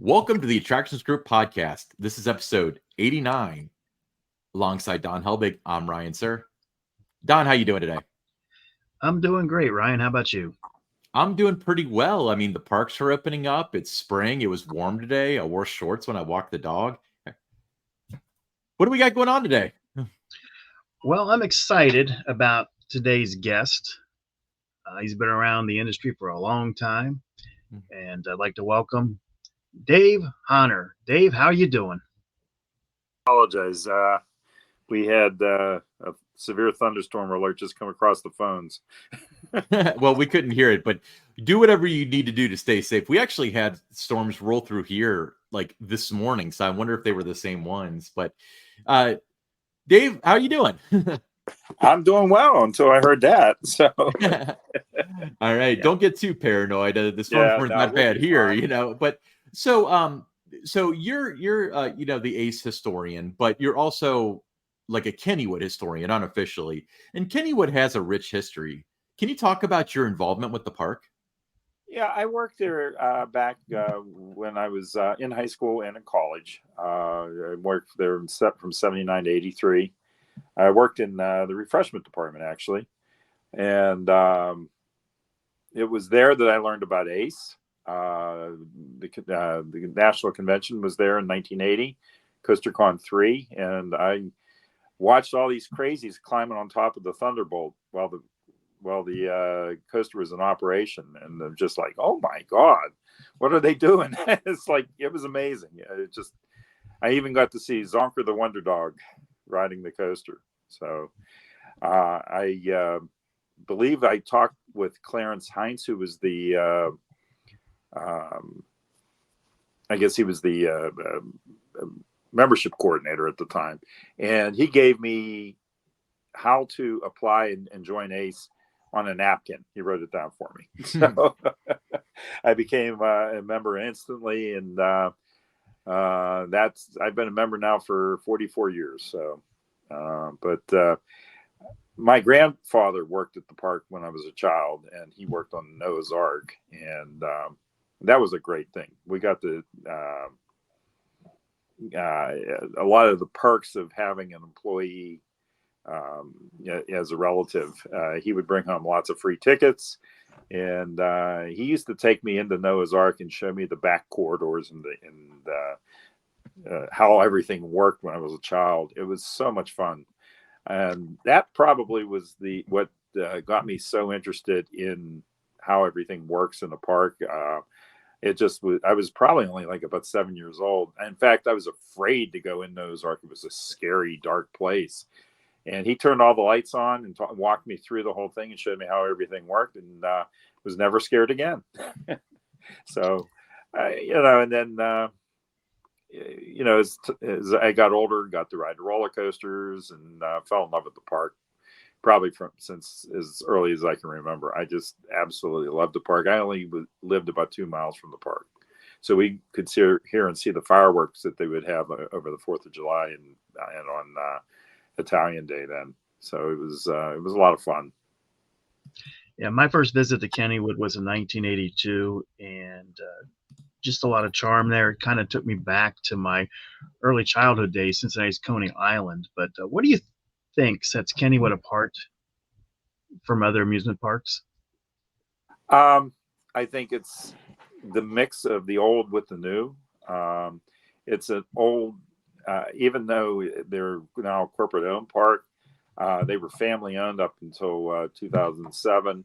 Welcome to the Attractions Group podcast. This is episode 89. Alongside Don Helbig, I'm Ryan Sir. Don, how you doing today? I'm doing great, Ryan. How about you? I'm doing pretty well. I mean, the parks are opening up. It's spring. It was warm today. I wore shorts when I walked the dog. What do we got going on today? Well, I'm excited about today's guest. He's been around the industry for a long time, and I'd like to welcome Dave Hahner. Dave, how you doing? Apologize. We had a severe thunderstorm alert just come across the phones. Well, we couldn't hear it, but do whatever you need to do to stay safe. We actually had storms roll through here like this morning, so I wonder if they were the same ones. But Dave, how you doing? I'm doing well until I heard that. So, all right, don't get too paranoid. The storms weren't that bad here, But so you're the ACE historian, but you're also like a Kennywood historian unofficially, and Kennywood has a rich history. Can you talk about your involvement with the park? Yeah, I worked there back when I was in high school and in college. I worked there from 79 to 83. I worked in the refreshment department, actually. And it was there that I learned about ACE. The National Convention was there in 1980, CoasterCon 3. And I watched all these crazies climbing on top of the Thunderbolt while the coaster was in operation. And I'm just like, oh, my God, what are they doing? It's like, it was amazing. I even got to see Zonker the Wonder Dog riding the coaster. So I believe I talked with Clarence Heinz, who was the, I guess he was the membership coordinator at the time. And he gave me how to apply and join ACE on a napkin. He wrote it down for me. So I became a member instantly. And I've been a member now for 44 years. So, but my grandfather worked at the park when I was a child, and he worked on Noah's Ark, and that was a great thing. We got a lot of the perks of having an employee as a relative. He would bring home lots of free tickets, and he used to take me into Noah's Ark and show me the back corridors and how everything worked when I was a child. It was so much fun. And that probably was what got me so interested in how everything works in the park. It just was, I was probably only like about 7 years old. In fact, I was afraid to go in Noah's Ark. It was a scary, dark place. And he turned all the lights on and walked me through the whole thing and showed me how everything worked, and was never scared again. So, and then, as I got older, got to ride roller coasters and fell in love with the park, probably since as early as I can remember. I just absolutely loved the park. I only lived about 2 miles from the park, so we could hear and see the fireworks that they would have over the 4th of July and on Italian Day then. So it was a lot of fun. Yeah, my first visit to Kennywood was in 1982, and just a lot of charm there. It kind of took me back to my early childhood days, Cincinnati's Coney Island. But what do you think sets Kennywood apart from other amusement parks? I think it's the mix of the old with the new. It's an old, even though they're now a corporate owned park, they were family owned up until 2007.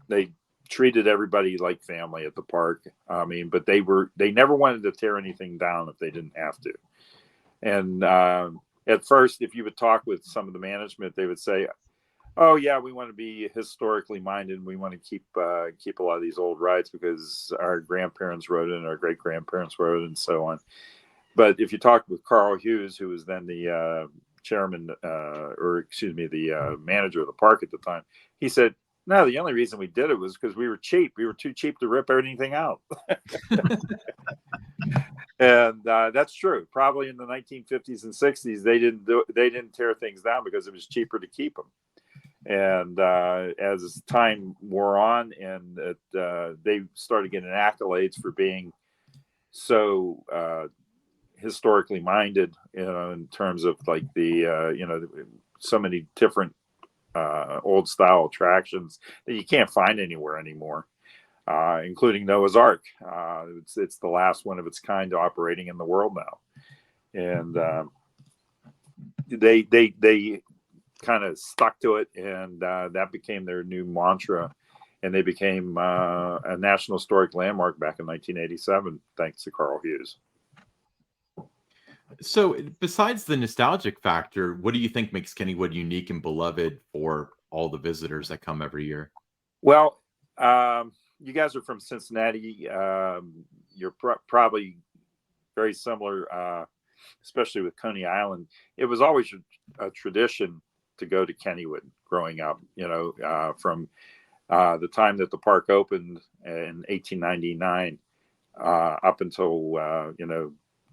They treated everybody like family at the park. I mean, but they never wanted to tear anything down if they didn't have to. And at first, if you would talk with some of the management, they would say, oh yeah, we want to be historically minded. We want to keep a lot of these old rides because our grandparents rode it and our great grandparents rode it and so on. But if you talk with Carl Hughes, who was then the the manager of the park at the time, he said, no, the only reason we did it was because we were cheap. We were too cheap to rip anything out. And that's true. Probably in the 1950s and 60s, they didn't tear things down because it was cheaper to keep them. And as time wore on, and they started getting accolades for being so historically minded, in terms of like the so many different old style attractions that you can't find anywhere anymore, including Noah's Ark. It's the last one of its kind operating in the world now, and they kind of stuck to it, and that became their new mantra, and they became a National Historic Landmark back in 1987, thanks to Carl Hughes. So, besides the nostalgic factor, what do you think makes Kennywood unique and beloved for all the visitors that come every year? Well, you guys are from Cincinnati. You're probably very similar, especially with Coney Island. It was always a tradition to go to Kennywood growing up, from the time that the park opened in 1899 up until,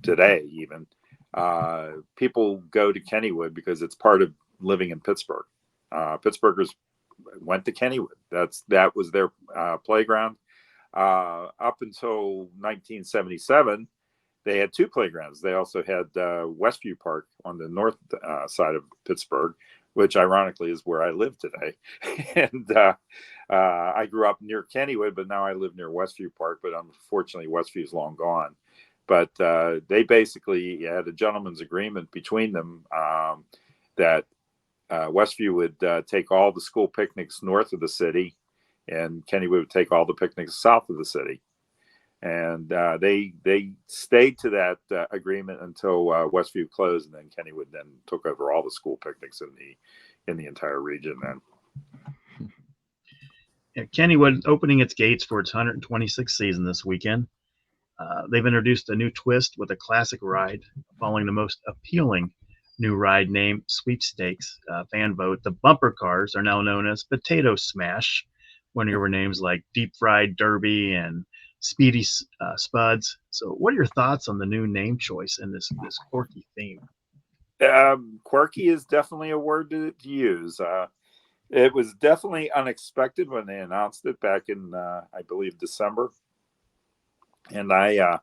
today even. People go to Kennywood because it's part of living in Pittsburgh. Pittsburghers went to Kennywood. That was their playground. Up until 1977, they had two playgrounds. They also had Westview Park on the north side of Pittsburgh, which ironically is where I live today. And I grew up near Kennywood, but now I live near Westview Park. But unfortunately, Westview's long gone. But they basically had a gentleman's agreement between them that Westview would take all the school picnics north of the city, and Kennywood would take all the picnics south of the city. And they stayed to that agreement until Westview closed, and then Kennywood then took over all the school picnics in the entire region. Then Kennywood opening its gates for its 126th season this weekend. They've introduced a new twist with a classic ride, following the most appealing new ride named Sweepstakes fan vote. The bumper cars are now known as Potato Smash, when there were names like Deep Fried Derby and Speedy Spuds. So what are your thoughts on the new name choice and this quirky theme? Quirky is definitely a word to use. It was definitely unexpected when they announced it back in, I believe, December. And I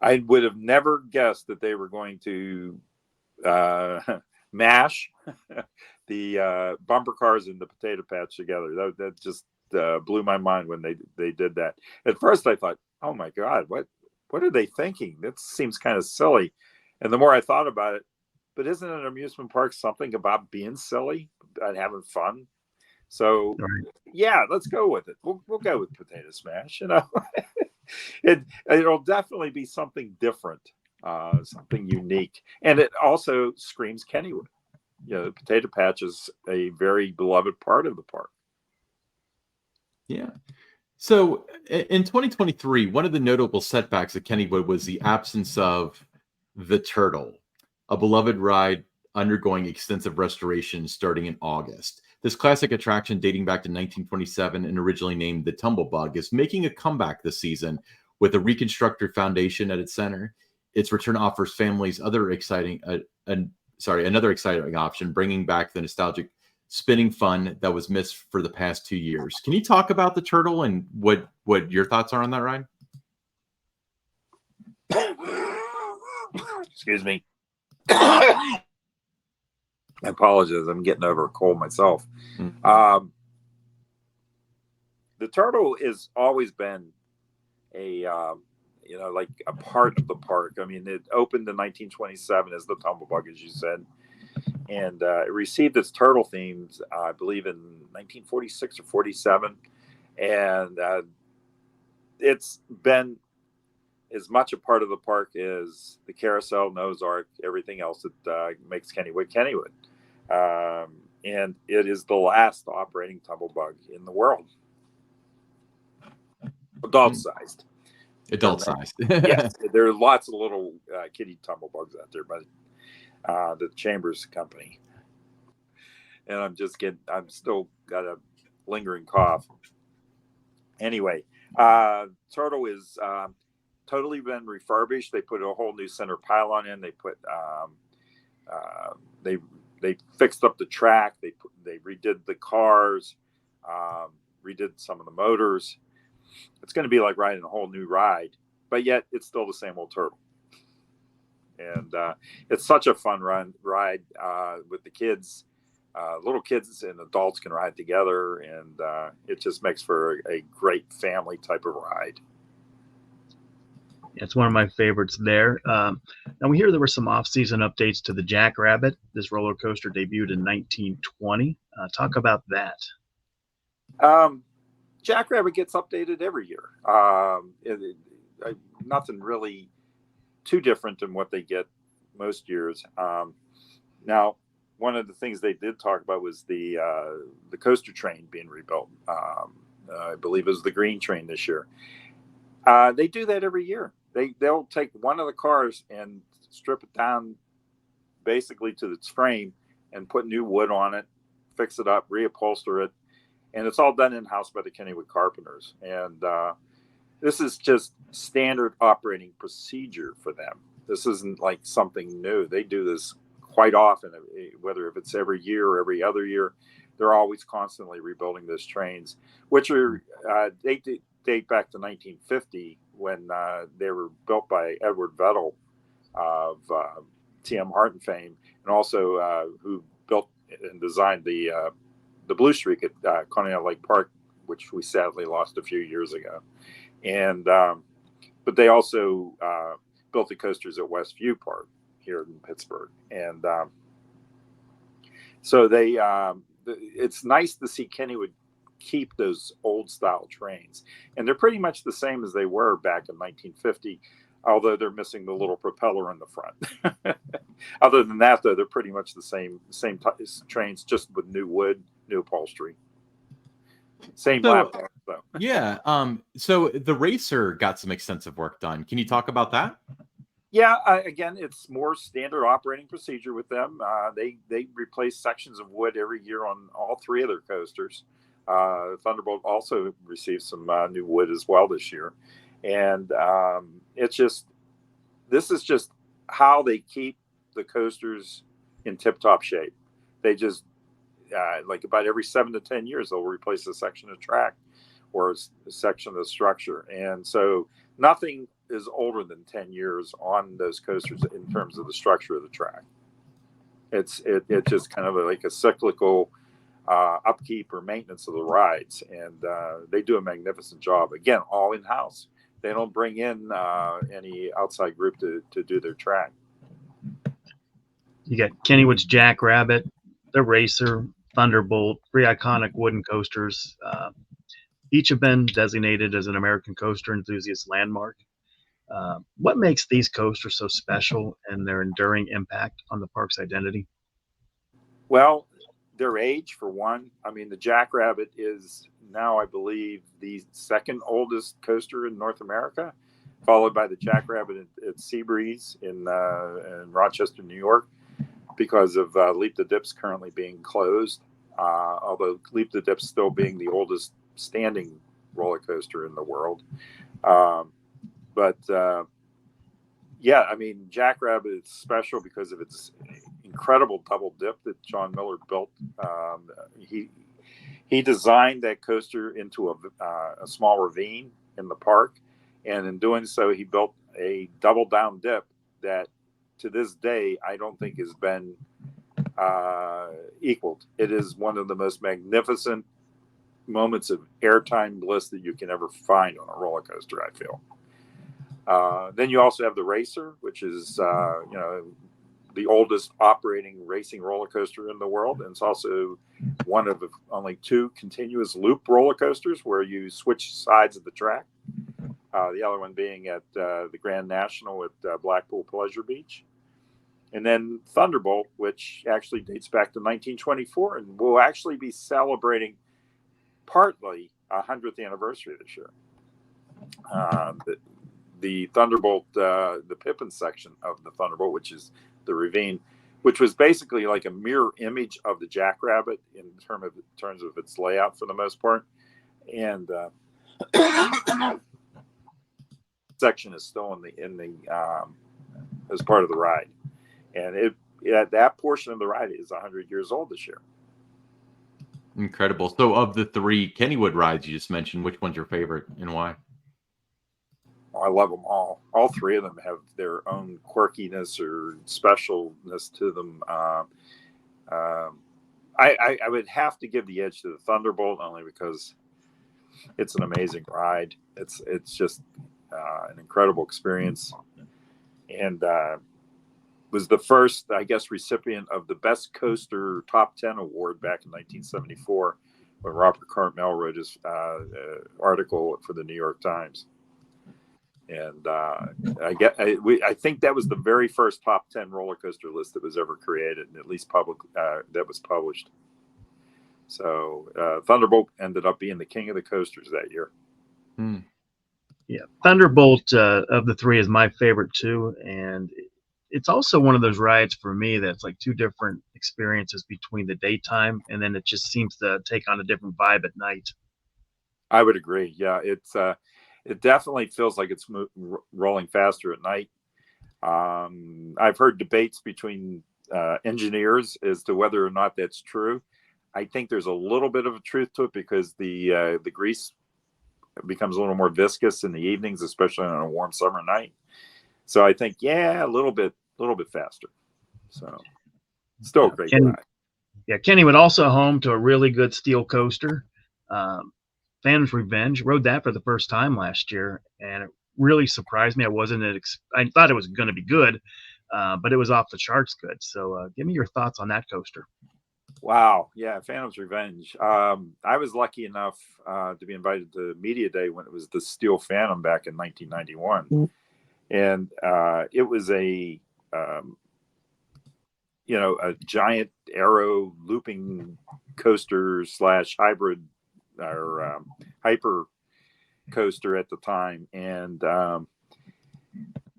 would have never guessed that they were going to mash the bumper cars and the potato patch together. That just blew my mind when they did that. At first, I thought, "Oh my God, what are they thinking? That seems kind of silly." And the more I thought about it, but isn't an amusement park something about being silly and having fun? So, yeah, let's go with it. We'll go with Potato Smash. It'll definitely be something different, something unique, and it also screams Kennywood. The potato patch is a very beloved part of the park. Yeah. So in 2023, one of the notable setbacks at Kennywood was the absence of the Turtle, a beloved ride undergoing extensive restoration starting in August. This classic attraction, dating back to 1927 and originally named the Tumblebug, is making a comeback this season with a reconstructed foundation at its center. Its return offers families another exciting option, bringing back the nostalgic spinning fun that was missed for the past 2 years. Can you talk about the Turtle and what your thoughts are on that ride? Excuse me. I apologize. I'm getting over a cold myself. Mm-hmm. The Turtle has always been like a part of the park. I mean, it opened in 1927 as the Tumblebug, as you said, and it received its turtle themes, I believe, in 1946 or 47, and it's been as much a part of the park as the carousel, Noah's Ark, everything else that makes Kennywood Kennywood. And it is the last operating Tumblebug in the world. Adult-sized. Adult-sized. Yes, there are lots of little kitty Tumblebugs out there, but the Chambers Company. And I'm still got a lingering cough. Anyway, Turtle is totally been refurbished. They put a whole new center pylon in. They put they they fixed up the track. They redid the cars, redid some of the motors. It's going to be like riding a whole new ride, but yet it's still the same old turtle. And it's such a fun ride with the kids. Little kids and adults can ride together, and it just makes for a great family type of ride. It's one of my favorites there. Now, we hear there were some off-season updates to the Jackrabbit. This roller coaster debuted in 1920. Talk about that. Jackrabbit gets updated every year. Nothing really too different than what they get most years. Now, one of the things they did talk about was the coaster train being rebuilt. I believe it was the green train this year. They do that every year. They'll take one of the cars and strip it down basically to its frame and put new wood on it, fix it up, reupholster it, and it's all done in-house by the Kennywood carpenters. And this is just standard operating procedure for them. This isn't like something new. They do this quite often, whether if it's every year or every other year. They're always constantly rebuilding those trains, which are they date back to 1950 when they were built by Edward Vettel of TM Harton fame, and also who built and designed the Blue Streak at Continental Lake Park, which we sadly lost a few years ago. And but they also built the coasters at Westview Park here in Pittsburgh, and so they it's nice to see Kennywood keep those old style trains, and they're pretty much the same as they were back in 1950, although they're missing the little propeller in the front. Other than that, though, they're pretty much the same trains, just with new wood, new upholstery, same laptop though. Yeah. So the Racer got some extensive work done. Can you talk about that? Yeah, again, it's more standard operating procedure with them. They replace sections of wood every year on all three of their coasters. Thunderbolt also received some new wood as well this year, and this is just how they keep the coasters in tip-top shape. They just like about every 7 to 10 years they'll replace a section of track or a section of the structure, and so nothing is older than 10 years on those coasters in terms of the structure of the track. It's just kind of like a cyclical upkeep or maintenance of the rides, and they do a magnificent job. Again, all in-house. They don't bring in any outside group to do their track. You got Kennywood's Jackrabbit, the Racer, Thunderbolt, 3 iconic wooden coasters. Each have been designated as an American Coaster Enthusiast Landmark. What makes these coasters so special and their enduring impact on the park's identity? Well, their age, for one. I mean, the Jackrabbit is now, I believe, the second oldest coaster in North America, followed by the Jackrabbit at Seabreeze in Rochester, New York, because of Leap the Dip's currently being closed, although Leap the Dip's still being the oldest standing roller coaster in the world. Yeah, I mean, Jackrabbit is special because of its incredible double dip that John Miller built. He designed that coaster into a small ravine in the park, and in doing so, he built a double down dip that, to this day, I don't think has been equaled. It is one of the most magnificent moments of airtime bliss that you can ever find on a roller coaster, I feel. Then you also have the Racer, which is the oldest operating racing roller coaster in the world, and it's also one of only 2 continuous loop roller coasters where you switch sides of the track. The other one being at the Grand National at Blackpool Pleasure Beach. And then Thunderbolt, which actually dates back to 1924 and will actually be celebrating partly a 100th anniversary this year. The Thunderbolt, the Pippin section of the Thunderbolt, which is the ravine, which was basically like a mirror image of the Jackrabbit in terms of its layout for the most part. And section is still in the as part of the ride, and that portion of the ride is 100 years old this year. Incredible. So of the 3 Kennywood rides you just mentioned, which one's your favorite and why? Oh, I love them all. All 3 of them have their own quirkiness or specialness to them. I would have to give the edge to the Thunderbolt only because it's an amazing ride. It's just an incredible experience, and was the first, I guess, recipient of the Best Coaster Top 10 award back in 1974 when Robert Cartmel wrote his article for the New York Times. And I think that was the very first top 10 roller coaster list that was ever created, and at least that was published. So Thunderbolt ended up being the king of the coasters that year. Yeah, Thunderbolt of the 3 is my favorite too, and it's also one of those rides for me that's like 2 different experiences between the daytime, and then it just seems to take on a different vibe at night. I would agree. Yeah, it definitely feels like it's rolling faster at night. I've heard debates between engineers as to whether or not that's true. I think there's a little bit of a truth to it because the grease becomes a little more viscous in the evenings, especially on a warm summer night. So I think, a little bit faster. So still a great ride. Yeah, Kennywood also home to a really good steel coaster. Phantom's Revenge, rode that for the first time last year, and it really surprised me. I thought it was going to be good, but it was off the charts good. So give me your thoughts on that coaster. Wow. Yeah, Phantom's Revenge. I was lucky enough to be invited to Media Day when it was the Steel Phantom back in 1991. And it was a giant aero looping coaster / hybrid or hyper coaster at the time. And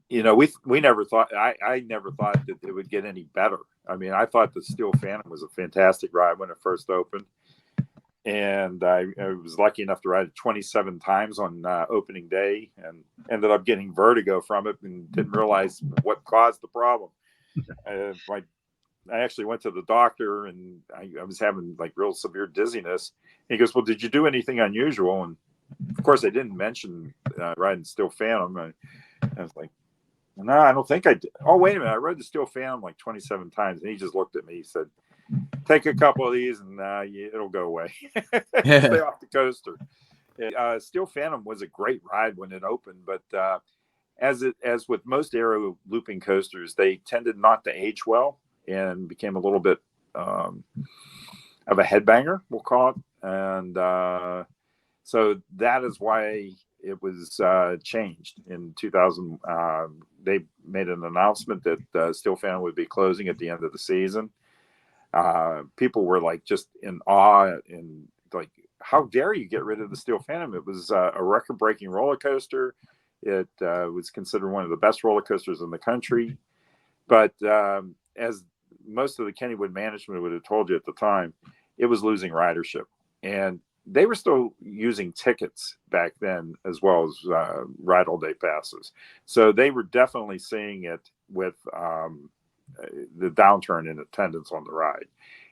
we never thought, I never thought that it would get any better. I mean, I thought the Steel Phantom was a fantastic ride when it first opened, and I was lucky enough to ride it 27 times on opening day, and ended up getting vertigo from it and didn't realize what caused the problem. I actually went to the doctor, and I was having like real severe dizziness. He goes, "Well, did you do anything unusual?" And of course, I didn't mention riding Steel Phantom. I was like, "No, I don't think I did." "Oh, wait a minute. I rode the Steel Phantom like 27 times." And he just looked at me. He said, "Take a couple of these and it'll go away." Stay off the coaster. Steel Phantom was a great ride when it opened, but as with most aero looping coasters, they tended not to age well and became a little bit of a headbanger, we'll call it. And so that is why it was changed in 2000. They made an announcement that Steel Phantom would be closing at the end of the season. People were like just in awe and like, how dare you get rid of the Steel Phantom? It was a record-breaking roller coaster. It was considered one of the best roller coasters in the country. But as most of the Kennywood management would have told you at the time, it was losing ridership. And they were still using tickets back then as well as ride all day passes. So they were definitely seeing it with the downturn in attendance on the ride.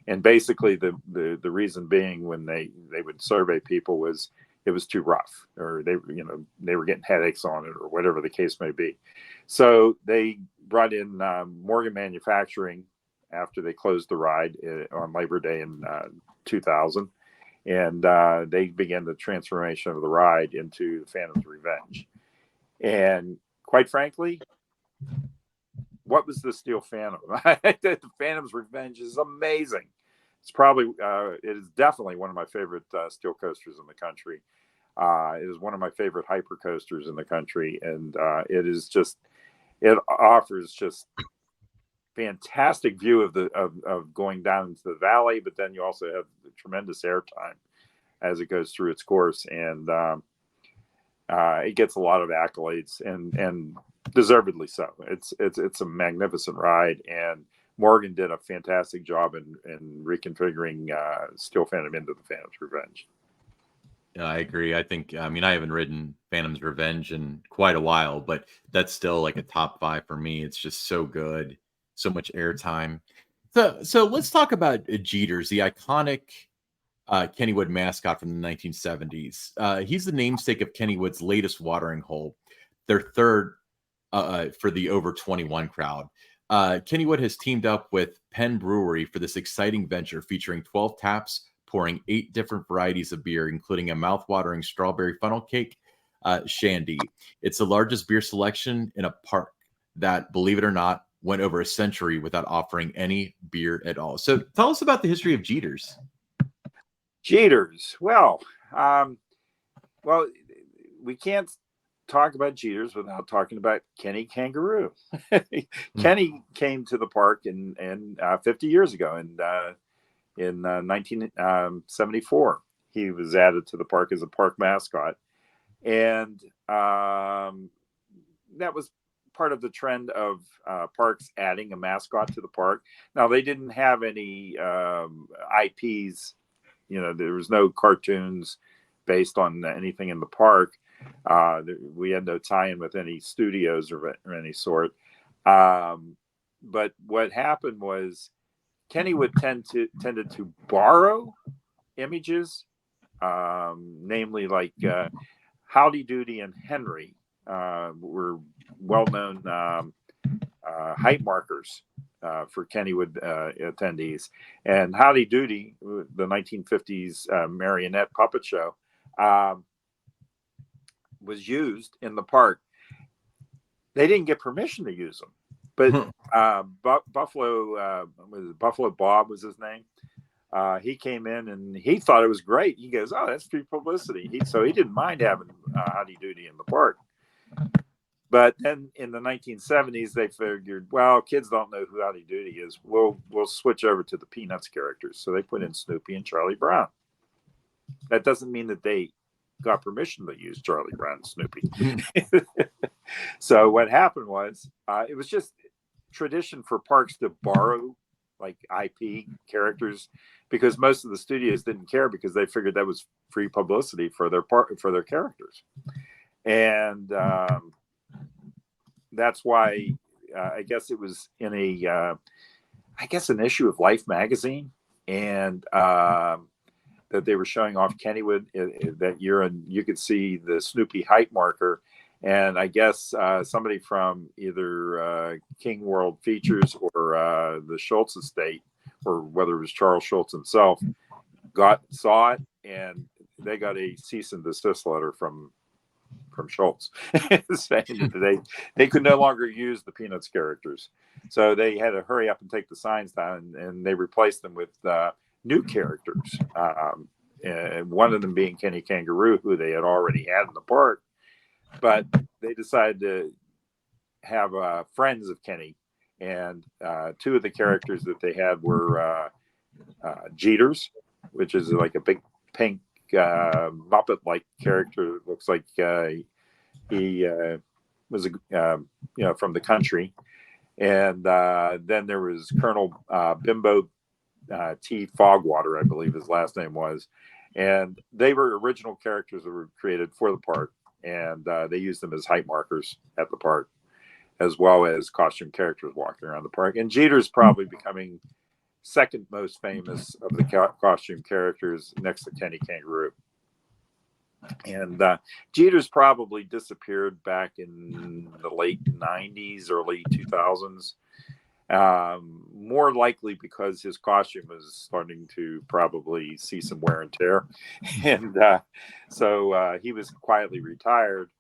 And basically the reason being when they would survey people was it was too rough, or they were getting headaches on it, or whatever the case may be. So they brought in Morgan Manufacturing after they closed the ride on Labor Day in 2000. And they began the transformation of the ride into Phantom's Revenge. And quite frankly, what was the Steel Phantom? The Phantom's Revenge is amazing. It's probably, it is definitely one of my favorite steel coasters in the country. It is one of my favorite hyper coasters in the country. And it offers just fantastic view of going down into the valley, but then you also have the tremendous airtime as it goes through its course, and it gets a lot of accolades, and deservedly so. It's a magnificent ride, and Morgan did a fantastic job in reconfiguring Steel Phantom into the Phantom's Revenge. Yeah, I agree. I haven't ridden Phantom's Revenge in quite a while, but that's still like a top 5 for me. It's just so good. so much airtime. So let's talk about Jeter's, the iconic Kennywood mascot from the 1970s. He's the namesake of Kennywood's latest watering hole, their third for the over 21 crowd. Kennywood has teamed up with Penn Brewery for this exciting venture featuring 12 taps, pouring 8 different varieties of beer, including a mouth-watering strawberry funnel cake shandy. It's the largest beer selection in a park that, believe it or not, went over a century without offering any beer at all. So tell us about the history of Jeter's. Jeter's. Well, we can't talk about Jeter's without talking about Kenny Kangaroo. Kenny came to the park in 50 years ago, in 1974. He was added to the park as a park mascot, and that was part of the trend of parks adding a mascot to the park. Now, they didn't have any IPs. There was no cartoons based on anything in the park. We had no tie-in with any studios or any sort. But what happened was Kennywood tended to borrow images, namely like Howdy Doody and Henry were well-known height markers for Kennywood attendees. And Howdy Doody, the 1950s marionette puppet show, was used in the park. They didn't get permission to use them, but Buffalo Bob was his name. He came in and he thought it was great. He goes, "Oh, that's free publicity." So he didn't mind having Howdy Doody in the park. But then in the 1970s, they figured, well, kids don't know who Howdy Doody is. We'll switch over to the Peanuts characters. So they put in Snoopy and Charlie Brown. That doesn't mean that they got permission to use Charlie Brown and Snoopy. So what happened was it was just tradition for parks to borrow like IP characters, because most of the studios didn't care, because they figured that was free publicity for their characters. And that's why I guess it was in an issue of Life magazine, and that they were showing off Kennywood that year, and you could see the Snoopy height marker. And I guess somebody from either King World Features or the Schultz estate, or whether it was Charles Schultz himself, saw it, and they got a cease and desist letter from Schultz saying that they could no longer use the Peanuts characters. So they had to hurry up and take the signs down, and they replaced them with new characters. And one of them being Kenny Kangaroo, who they had already had in the park. But they decided to have friends of Kenny, and 2 of the characters that they had were Jeter's, which is like a big pink Muppet-like character. It looks like he was from the country. And then there was Colonel Bimbo T. Fogwater, I believe his last name was. And they were original characters that were created for the park. And they used them as height markers at the park, as well as costume characters walking around the park. And Jeter's probably becoming second most famous of the costume characters, next to Kenny Kangaroo. And Jeter's probably disappeared back in the late 90s, early 2000s. More likely because his costume was starting to probably see some wear and tear. And so he was quietly retired,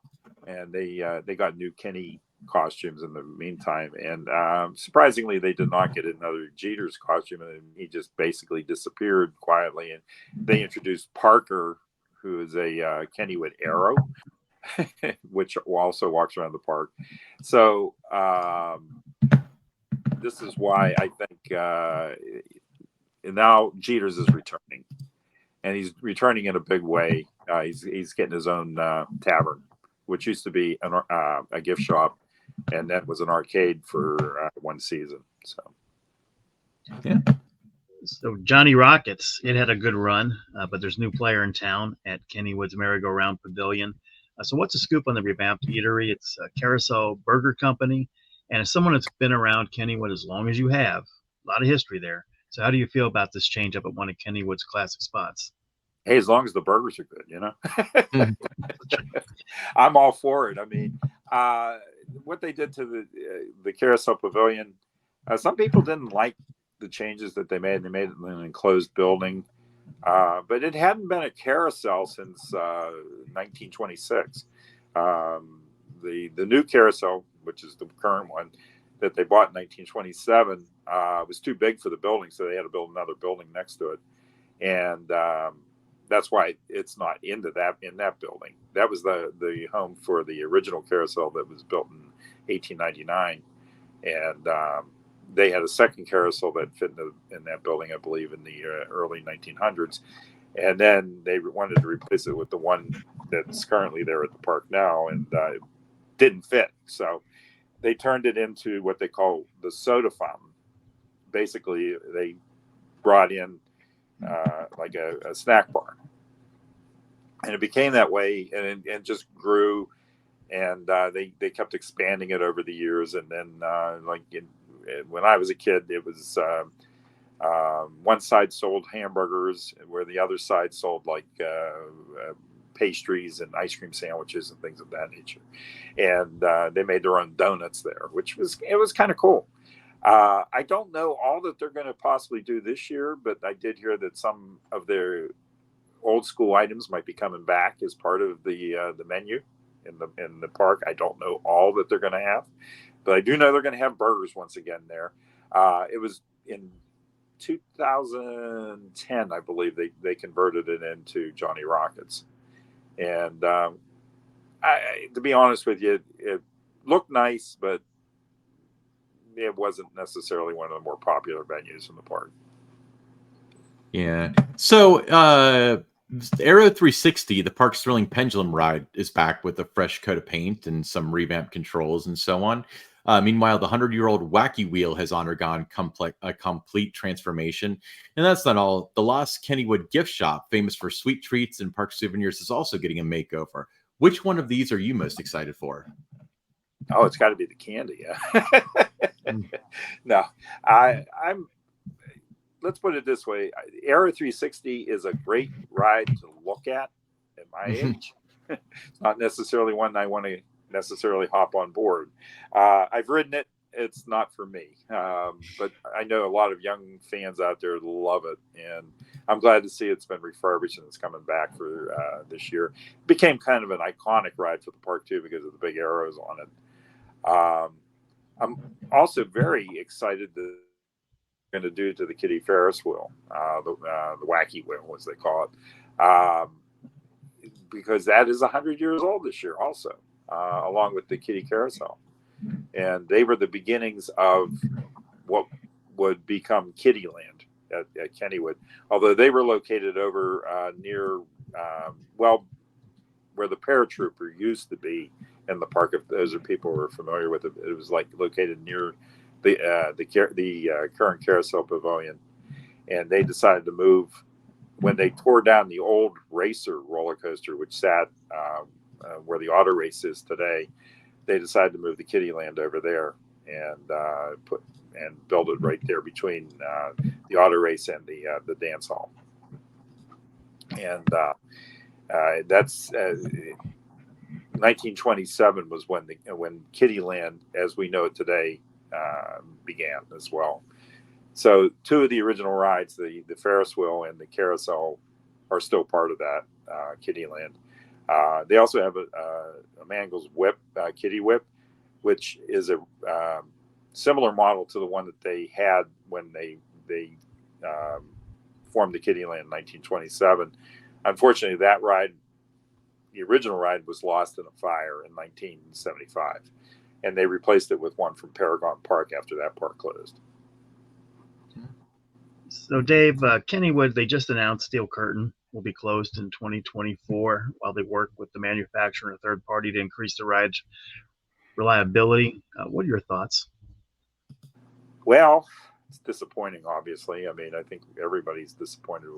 and they got new Kenny costumes in the meantime. And surprisingly, they did not get another Jeter's costume, and he just basically disappeared quietly. And they introduced Parker, who is a Kennywood Arrow, which also walks around the park. So this is why I think now Jeter's is returning, and he's returning in a big way. He's getting his own tavern, which used to be a gift shop, and that was an arcade for one season. So, yeah. So Johnny Rockets, it had a good run, but there's a new player in town at Kennywood's Merry-Go-Round Pavilion. So what's the scoop on the revamped eatery? It's a Carousel Burger Company, And as someone that's been around Kennywood as long as you have, a lot of history there. So how do you feel about this change up at one of Kennywood's classic spots? Hey, as long as the burgers are good, you know. Mhm. I'm all for it. I mean, what they did to the Carousel Pavilion, some people didn't like the changes that they made. They made it an enclosed building, but it hadn't been a carousel since 1926. The new carousel, which is the current one that they bought in 1927, was too big for the building, so they had to build another building next to it, and that's why it's not in that building. That was the home for the original carousel that was built in 1899, and they had a second carousel that fit in that building, I believe, in the early 1900s, and then they wanted to replace it with the one that's currently there at the park now, and it didn't fit, so they turned it into what they call the soda fountain. Basically, they brought in like a snack bar, and it became that way, and just grew, and they kept expanding it over the years, and then when I was a kid, it was one side sold hamburgers, where the other side sold like pastries and ice cream sandwiches and things of that nature, and they made their own donuts there, which was kind of cool. I don't know all that they're going to possibly do this year, but I did hear that some of their old school items might be coming back as part of the menu in the park. I don't know all that they're going to have, but I do know they're going to have burgers once again there. It was in 2010, I believe, they converted it into Johnny Rockets, and to be honest with you, it looked nice, but it wasn't necessarily one of the more popular venues in the park. Yeah. So, Aero 360, the park's thrilling pendulum ride, is back with a fresh coat of paint and some revamped controls and so on. Meanwhile, the 100-year-old Wacky Wheel has undergone a complete transformation. And that's not all. The Lost Kennywood gift shop, famous for sweet treats and park souvenirs, is also getting a makeover. Which one of these are you most excited for? Oh, it's got to be the candy. No, I'm. Let's put it this way: Aero 360 is a great ride to look at my age. It's not necessarily one I want to necessarily hop on board. I've ridden it. It's not for me, but I know a lot of young fans out there love it, and I'm glad to see it's been refurbished and it's coming back for this year. It became kind of an iconic ride for the park too because of the big arrows on it. I'm also very excited to going to do to the Kitty Ferris wheel, the Wacky Wheel, as they call it, because that is 100 years old this year, also, along with the Kitty Carousel, and they were the beginnings of what would become Kittyland at Kennywood, although they were located over near, where the paratrooper used to be in the park. If those are people who are familiar with it, it was like located near the current Carousel Pavilion, and they decided to move when they tore down the old Racer roller coaster, which sat where the auto race is today. They decided to move the Kittyland over there and build it right there between the auto race and the dance hall, and that's 1927 was when Kittyland, as we know it today, began as well. So two of the original rides, the Ferris wheel and the carousel, are still part of that Kittyland. They also have a Mangle's Whip, Kitty Whip, which is a similar model to the one that they had when they formed the Kittyland in 1927. Unfortunately, that ride, the original ride, was lost in a fire in 1975, and they replaced it with one from Paragon Park after that park closed. So, Dave, Kennywood, they just announced Steel Curtain will be closed in 2024 while they work with the manufacturer and a third party to increase the ride's reliability. What are your thoughts? Well, it's disappointing, obviously. I mean, I think everybody's disappointed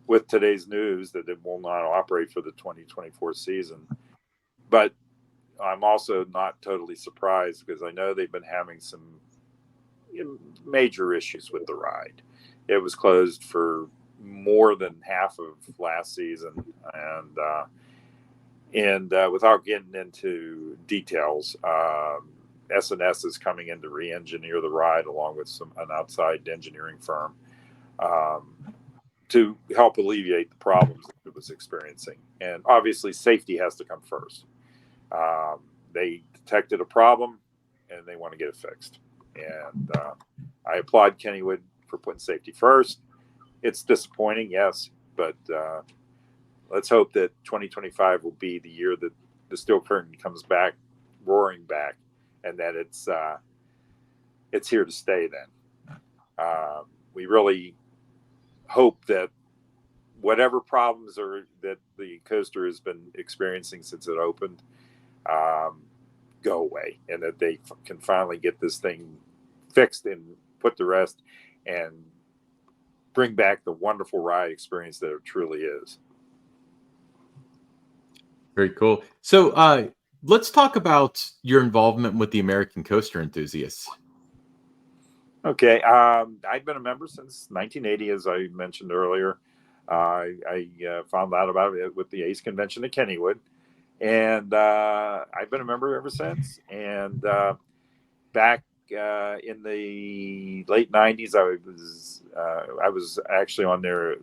with today's news that it will not operate for the 2024 season. But I'm also not totally surprised because I know they've been having some major issues with the ride. It was closed for more than half of last season, and without getting into details, S&S is coming in to re-engineer the ride along with an outside engineering firm to help alleviate the problems that it was experiencing. And obviously, safety has to come first. They detected a problem, and they want to get it fixed. And I applaud Kennywood for putting safety first. It's disappointing, yes, but let's hope that 2025 will be the year that the steel curtain comes back, roaring back, and that it's here to stay. Then we really hope that whatever problems that the coaster has been experiencing since it opened go away, and that they can finally get this thing fixed and put to rest and bring back the wonderful ride experience that it truly is. Very cool. So let's talk about your involvement with the American Coaster Enthusiasts. Okay. I've been a member since 1980, as I mentioned earlier. I found out about it with the ACE convention at Kennywood, and I've been a member ever since. And back in the late 90s, I was actually on there.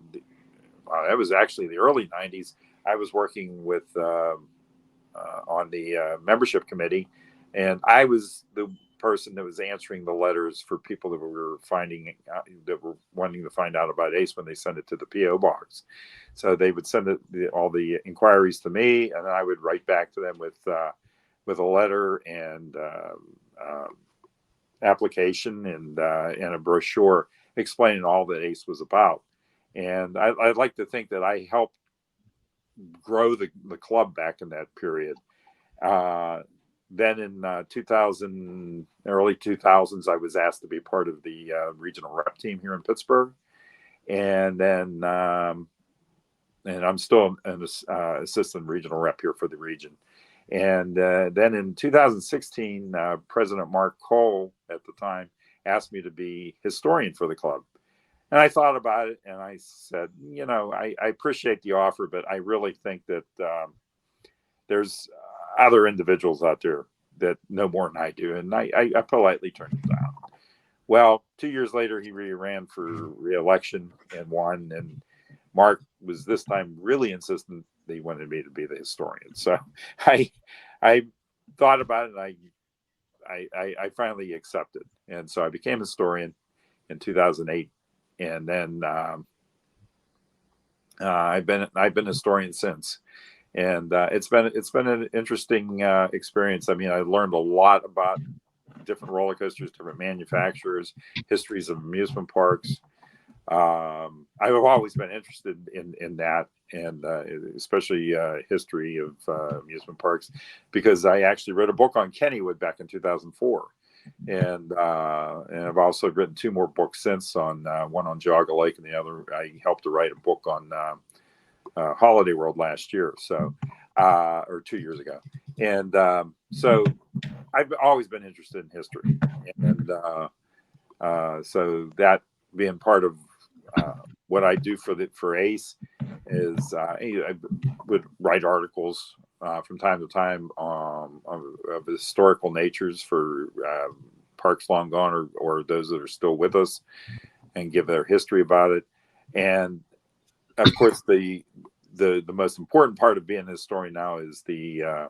That was actually the early 90s. I was working with on the membership committee, and I was the person that was answering the letters for people that were wanting to find out about ACE when they sent it to the PO box. So they would send all the inquiries to me, and I would write back to them with a letter and application and a brochure explaining all that ACE was about. And I'd like to think that I helped grow the club back in that period. Then in early 2000s, I was asked to be part of the regional rep team here in Pittsburgh. And then, and I'm still an assistant regional rep here for the region. And then in 2016, President Mark Cole at the time asked me to be historian for the club. And I thought about it, and I said, I appreciate the offer, but I really think that there's other individuals out there that know more than I do. And I politely turned it down. Well, 2 years later, he ran for re-election and won. And Mark was this time really insistent that he wanted me to be the historian. So I thought about it, and I finally accepted. And so I became a historian in 2008. And then I've been a historian since, and it's been an interesting experience. I mean, I learned a lot about different roller coasters, different manufacturers, histories of amusement parks. I've always been interested in that, and especially history of amusement parks, because I actually wrote a book on Kennywood back in 2004. And I've also written 2 more books since, on one on Jogga Lake, and the other I helped to write a book on Holiday World last year, so or 2 years ago. And so I've always been interested in history, and so that being part of what I do for ACE is I would write articles from time to time of historical natures for parks long gone or those that are still with us, and give their history about it. And of course, the most important part of being a historian now is the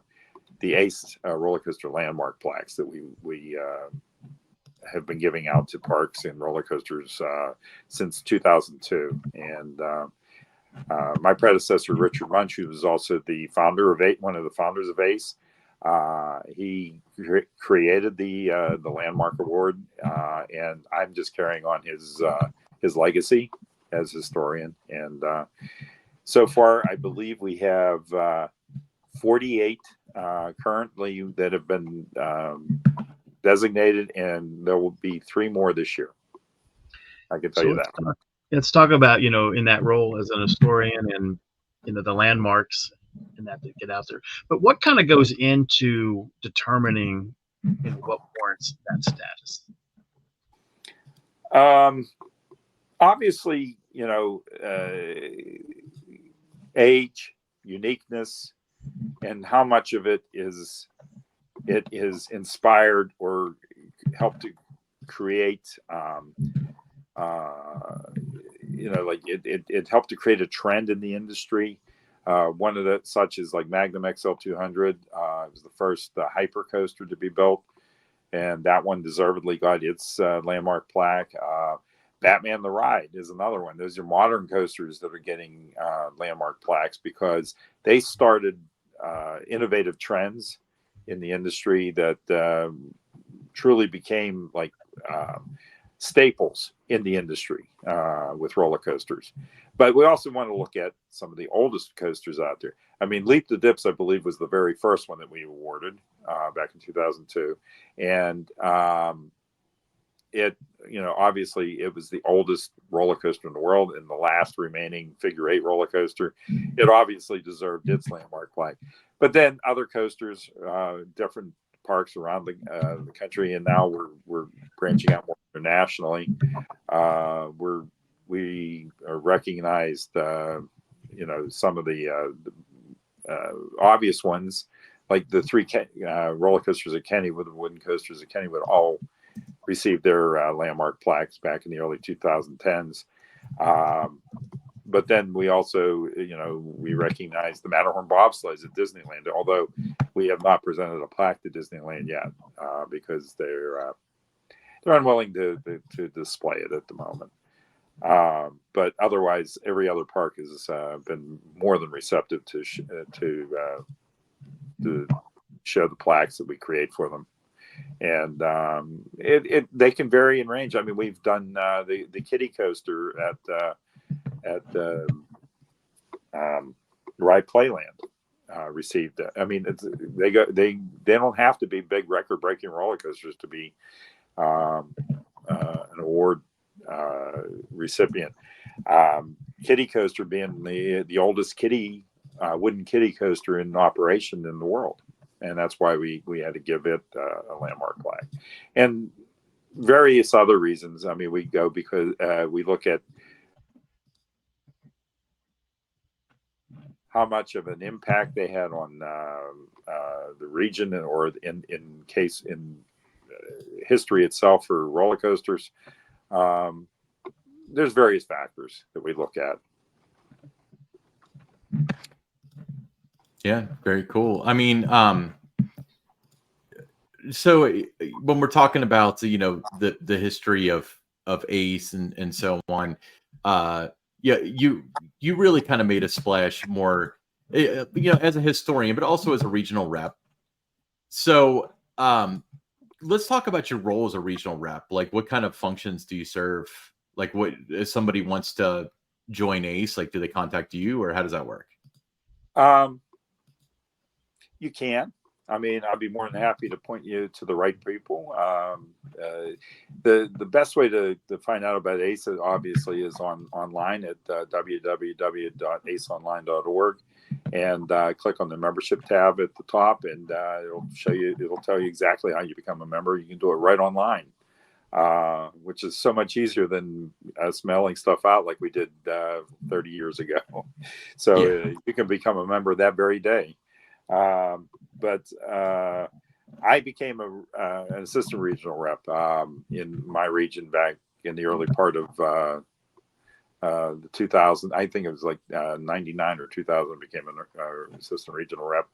ACE roller coaster landmark plaques that we have been giving out to parks and roller coasters since 2002. And my predecessor, Richard Munch, who was also the founder of one of the founders of ACE, he created the landmark award, and I'm just carrying on his legacy as historian. And so far, I believe we have 48 currently that have been designated, and there will be 3 more this year. I can tell you that. Let's talk about, in that role as an historian and, the landmarks and that to get out there. But what kind of goes into determining what warrants that status? Obviously, age, uniqueness, and how much of it is inspired or helped to create like it helped to create a trend in the industry. One of the such is like Magnum XL 200. It was the first hyper coaster to be built, and that one deservedly got its landmark plaque. Batman the Ride is another one. Those are modern coasters that are getting landmark plaques because they started innovative trends in the industry that truly became like staples in the industry with roller coasters. But we also want to look at some of the oldest coasters out there. I mean, Leap the Dips, I believe, was the very first one that we awarded back in 2002. And it, obviously it was the oldest roller coaster in the world and the last remaining figure 8 roller coaster. It obviously deserved its landmark plaque. But then other coasters, different parks around the country, and now we're branching out more internationally. We are recognized, some of the obvious ones, like the 3 roller coasters at Kennywood, the wooden coasters at Kennywood, all received their landmark plaques back in the early 2010s. But then we also, we recognize the Matterhorn bobsleds at Disneyland, although we have not presented a plaque to Disneyland yet because they're unwilling to display it at the moment. But otherwise, every other park has been more than receptive to show the plaques that we create for them. And they can vary in range. I mean, we've done the kiddie coaster at Ride Playland received. I mean, they don't have to be big record-breaking roller coasters to be an award recipient. Kiddie coaster being the oldest wooden kiddie coaster in operation in the world. And that's why we had to give it a landmark plaque. And various other reasons. I mean, we go because we look at how much of an impact they had on the region or in history itself for roller coasters. There's various factors that we look at. Yeah, very cool. I mean, so when we're talking about the history of Ace and so on, yeah, you really kind of made a splash more, as a historian, but also as a regional rep. So let's talk about your role as a regional rep. Like, what kind of functions do you serve? Like, what if somebody wants to join Ace? Like, do they contact you, or how does that work? You can. I mean, I'd be more than happy to point you to the right people. The best way to find out about ACE obviously is online at www.aceonline.org, and click on the membership tab at the top, and it'll tell you exactly how you become a member. You can do it right online, which is so much easier than us mailing stuff out like we did 30 years ago. So you can become a member that very day. But I became an assistant regional rep in my region back in the early part of the 2000. I think it was like 99 or 2000. Became an assistant regional rep,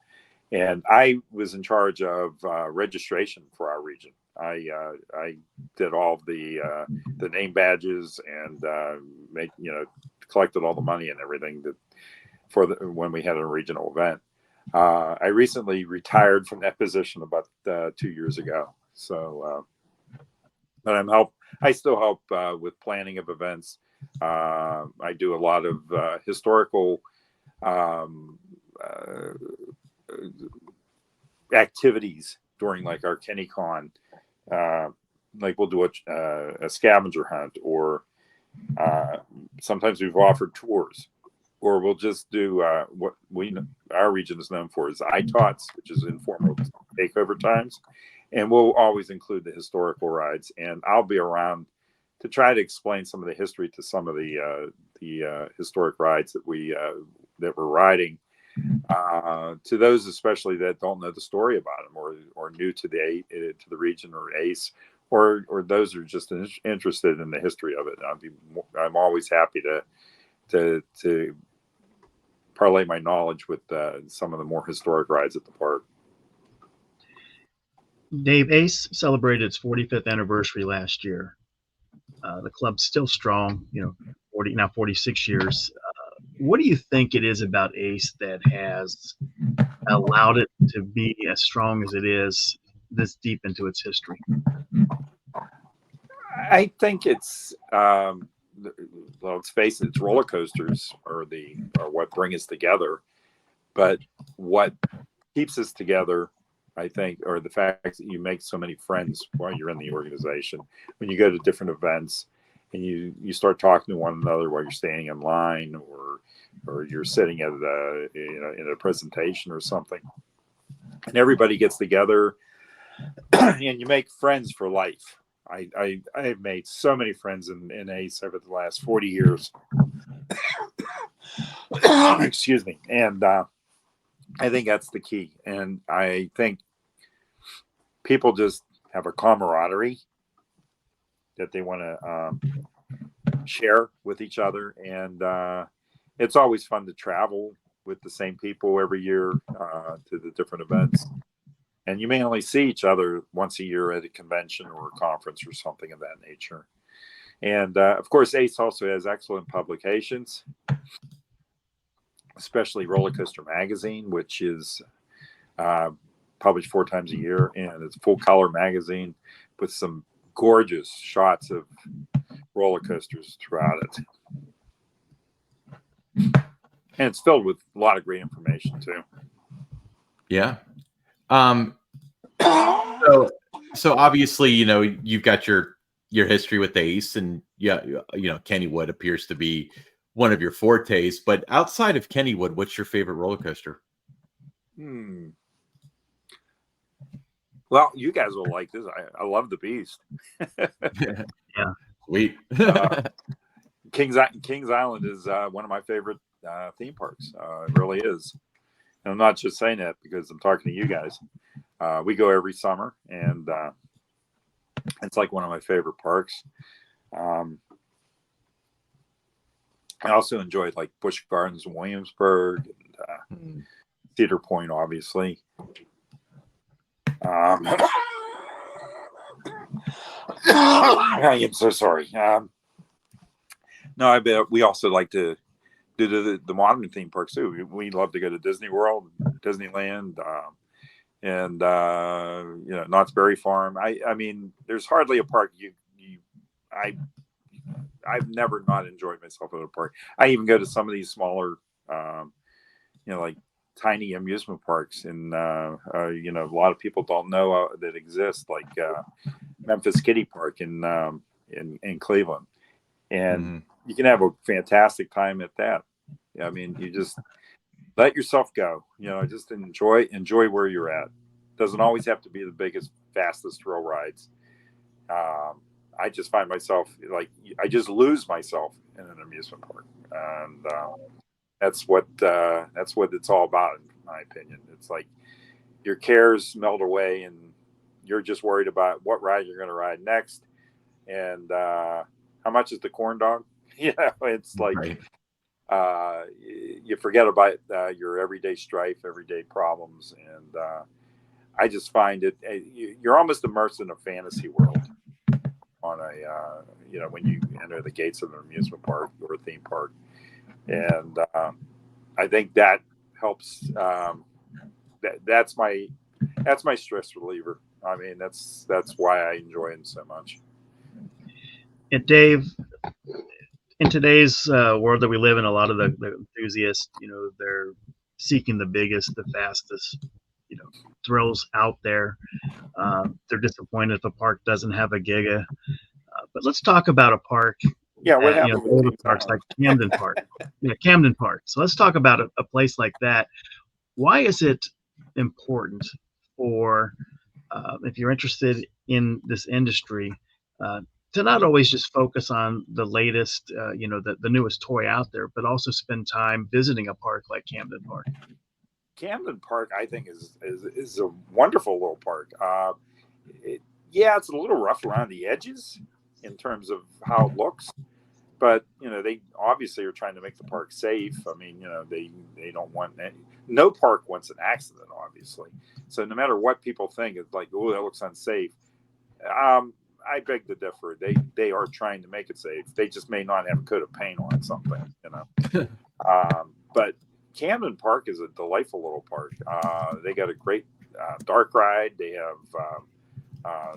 and I was in charge of registration for our region. I did all the name badges and collected all the money and everything when we had a regional event. I recently retired from that position about 2 years ago. So, but I still help with planning of events. I do a lot of historical activities during like our KennyCon. Like we'll do a scavenger hunt, or sometimes we've offered tours or we'll just do what our region is known for is ITOTs, which is informal takeover times, and we'll always include the historical rides. And I'll be around to try to explain some of the history to some of the historic rides that we're riding, to those especially that don't know the story about them, or new to the region or ACE, or those who are just interested in the history of it. I'm always happy to parlay my knowledge with some of the more historic rides at the park. Dave, ACE celebrated its 45th anniversary last year. The club's still strong, 46 years. What do you think it is about ACE that has allowed it to be as strong as it is this deep into its history? I think it's, well, let's face it, it's roller coasters are what bring us together. But what keeps us together, I think, or the fact that you make so many friends while you're in the organization. When you go to different events and you start talking to one another while you're standing in line, or you're sitting at in a presentation or something, and everybody gets together and you make friends for life. I've made so many friends in ACE over the last 40 years. Excuse me. And I think that's the key. And I think people just have a camaraderie that they want to share with each other. And it's always fun to travel with the same people every year to the different events. And you may only see each other once a year at a convention or a conference or something of that nature. And of course, ACE also has excellent publications, especially Roller Coaster Magazine, which is published 4 times a year. And it's a full color magazine with some gorgeous shots of roller coasters throughout it. And it's filled with a lot of great information too. Yeah. So obviously, you've got your history with ACE, and Kennywood appears to be one of your fortes. But outside of Kennywood, what's your favorite roller coaster? Well, you guys will like this. I love the Beast. Yeah, sweet. Kings Island is one of my favorite theme parks. It really is. And I'm not just saying that because I'm talking to you guys. We go every summer, and it's like one of my favorite parks. I also enjoyed like Busch Gardens in Williamsburg, and Cedar Point, obviously. I am so sorry. No, I bet we also like to do the modern theme parks too. We love to go to Disney World, Disneyland, and Knott's Berry Farm. I mean, there's hardly a park I've never not enjoyed myself at a park. I even go to some of these smaller, like tiny amusement parks, and a lot of people don't know that exist, like Memphis Kiddie Park in Cleveland, and you can have a fantastic time at that. I mean, you just let yourself go. Just enjoy where you're at. Doesn't always have to be the biggest, fastest thrill rides. I just find myself like I just lose myself in an amusement park, and that's what it's all about, in my opinion. It's like your cares melt away, and you're just worried about what ride you're going to ride next, and how much is the corn dog. It's like you forget about your everyday strife, everyday problems, and I just find it you're almost immersed in a fantasy world on a when you enter the gates of an amusement park or a theme park, and I think that helps. That's my stress reliever. I mean, that's why I enjoy it so much. And Dave, in today's world that we live in, a lot of the enthusiasts, they're seeking the biggest, the fastest, thrills out there. They're disappointed if a park doesn't have a giga. But let's talk about a park, Yeah, what happened with older parks like Camden Park. Yeah, Camden Park. So let's talk about a place like that. Why is it important for, if you're interested in this industry, to not always just focus on the latest, the newest toy out there, but also spend time visiting a park like Camden Park? Camden Park, I think, is a wonderful little park. It's a little rough around the edges in terms of how it looks, but they obviously are trying to make the park safe. I mean, they don't want no park wants an accident, obviously. So no matter what people think, it's like, oh, that looks unsafe. I beg to differ. They are trying to make it safe. They just may not have a coat of paint on something, But Camden Park is a delightful little park. They got a great dark ride. They have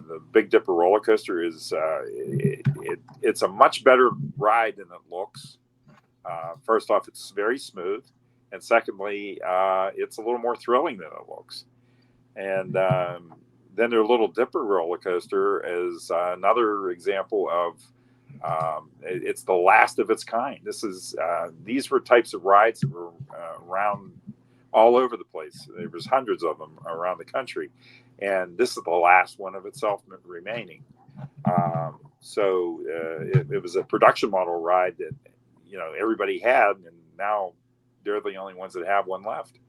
the Big Dipper roller coaster. It's a much better ride than it looks. First off, it's very smooth, and secondly, it's a little more thrilling than it looks. And then their Little Dipper roller coaster is another example of it's the last of its kind. These were types of rides that were around all over the place. There was hundreds of them around the country, and this is the last one of itself remaining. So it was a production model ride that everybody had, and now they're the only ones that have one left.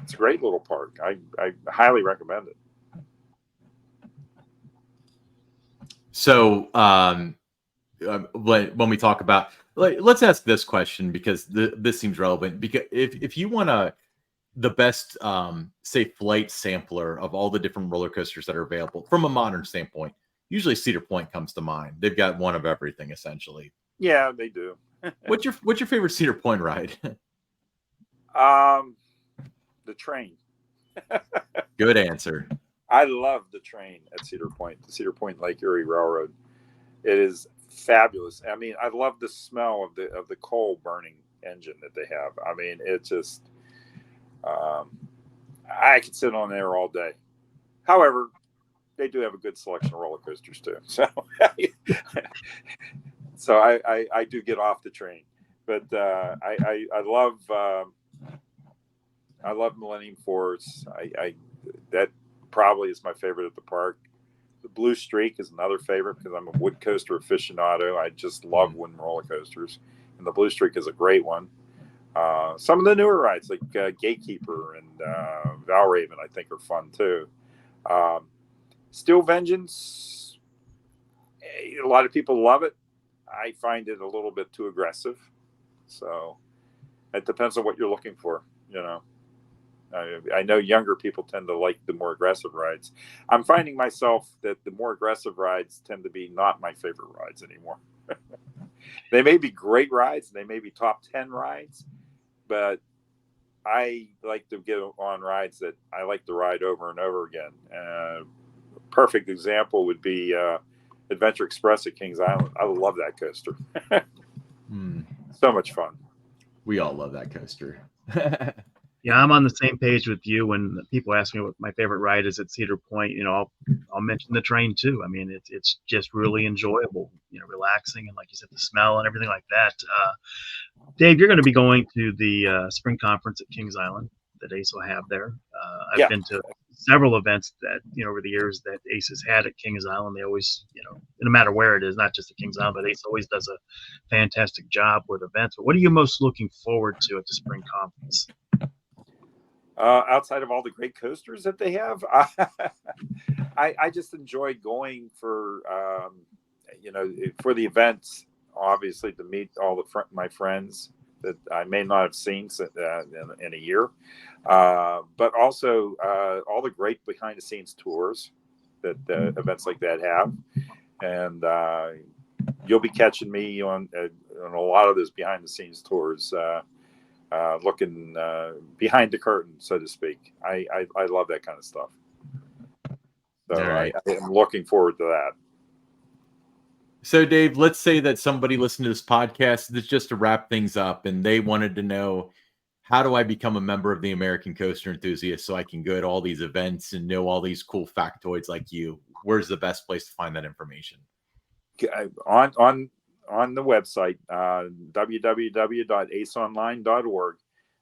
It's a great little park. I highly recommend it. So when we talk about, let's ask this question, because this seems relevant. Because if you want the best, say, flight sampler of all the different roller coasters that are available from a modern standpoint, usually Cedar Point comes to mind. They've got one of everything, essentially. Yeah, they do. What's your favorite Cedar Point ride? The train. Good answer. I love the train at Cedar Point, the Cedar Point Lake Erie Railroad. It is fabulous. I mean, I love the smell of the coal burning engine that they have. I mean, it just, I could sit on there all day. However, they do have a good selection of roller coasters too. So, I do get off the train, but I love Millennium Force. That probably is my favorite at the park. The Blue Streak is another favorite because I'm a wood coaster aficionado. I just love wooden roller coasters, and the Blue Streak is a great one. Some of the newer rides like Gatekeeper and Valraven, I think, are fun too. Steel Vengeance, a lot of people love it. I find it a little bit too aggressive. So it depends on what you're looking for, I know younger people tend to like the more aggressive rides. I'm finding myself that the more aggressive rides tend to be not my favorite rides anymore. They may be great rides, they may be top 10 rides, but I like to get on rides that I like to ride over and over again. Perfect example would be Adventure Express at Kings Island. I love that coaster. So much fun. We all love that coaster. Yeah, I'm on the same page with you. When people ask me what my favorite ride is at Cedar Point, I'll mention the train too. I mean, it's just really enjoyable, relaxing, and like you said, the smell and everything like that. Dave, you're going to be going to the spring conference at Kings Island that ACE will have there. I've been to several events that over the years that ACE has had at Kings Island. They always, no matter where it is, not just at Kings Island, but ACE always does a fantastic job with events. But what are you most looking forward to at the spring conference? Outside of all the great coasters that they have, I just enjoy going for for the events, obviously to meet all my friends that I may not have seen in a year, but also all the great behind the scenes tours that events like that have, and you'll be catching me on a lot of those behind the scenes tours. Looking behind the curtain, so to speak. I love that kind of stuff. So right. I am looking forward to that. So Dave, let's say that somebody listened to this podcast, that's just to wrap things up, and they wanted to know, how do I become a member of the American Coaster Enthusiast so I can go to all these events and know all these cool factoids like you? Where's the best place to find that information? on the website, www.aceonline.org.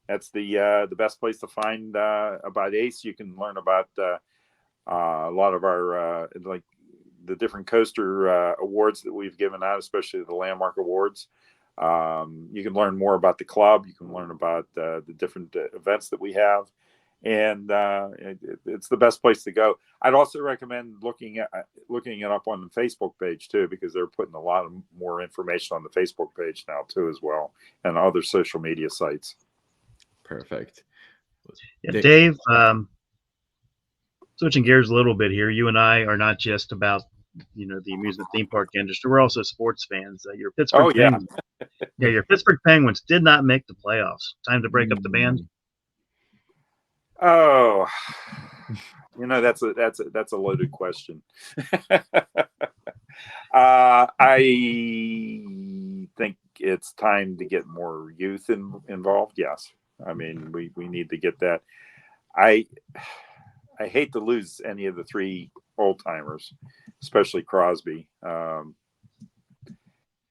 That's the best place to find about ACE. You can learn about a lot of our like the different coaster awards that we've given out, especially the landmark awards. You can learn more about the club. You can learn about the different events that we have, and it's the best place to go. I'd also recommend looking it up on the Facebook page too, because they're putting a lot of more information on the Facebook page now too, as well, and other social media sites. Perfect. Yeah, Dave, switching gears a little bit here, you and I are not just about the amusement theme park industry. We're also sports fans. Your Pittsburgh Penguins, your Pittsburgh Penguins did not make the playoffs. Time to break up the band. Oh, that's a loaded question. I think it's time to get more youth involved. Yes, I mean we need to get that. I hate to lose any of the three old timers, especially Crosby.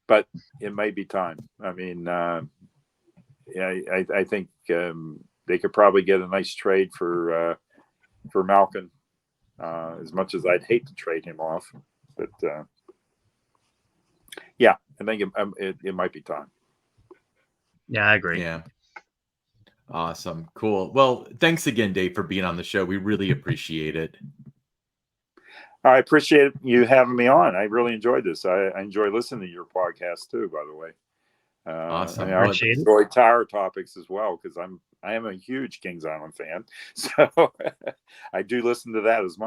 But it may be time. I mean, I think they could probably get a nice trade for Malkin. As much as I'd hate to trade him off, but yeah, I think it might be time. Yeah, I agree. Yeah. Awesome. Cool. Well, thanks again, Dave, for being on the show. We really appreciate it. I appreciate you having me on. I really enjoyed this. I enjoy listening to your podcast too, by the way. Awesome. I enjoy Tower Topics as well, because I am a huge Kings Island fan. So I do listen to that as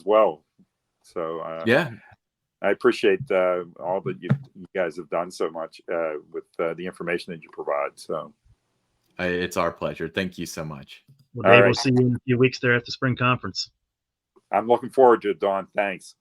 well. So yeah. I appreciate all that you guys have done so much with the information that you provide. So it's our pleasure. Thank you so much. Well, Dave, we'll see you in a few weeks there at the spring conference. I'm looking forward to it, Don. Thanks.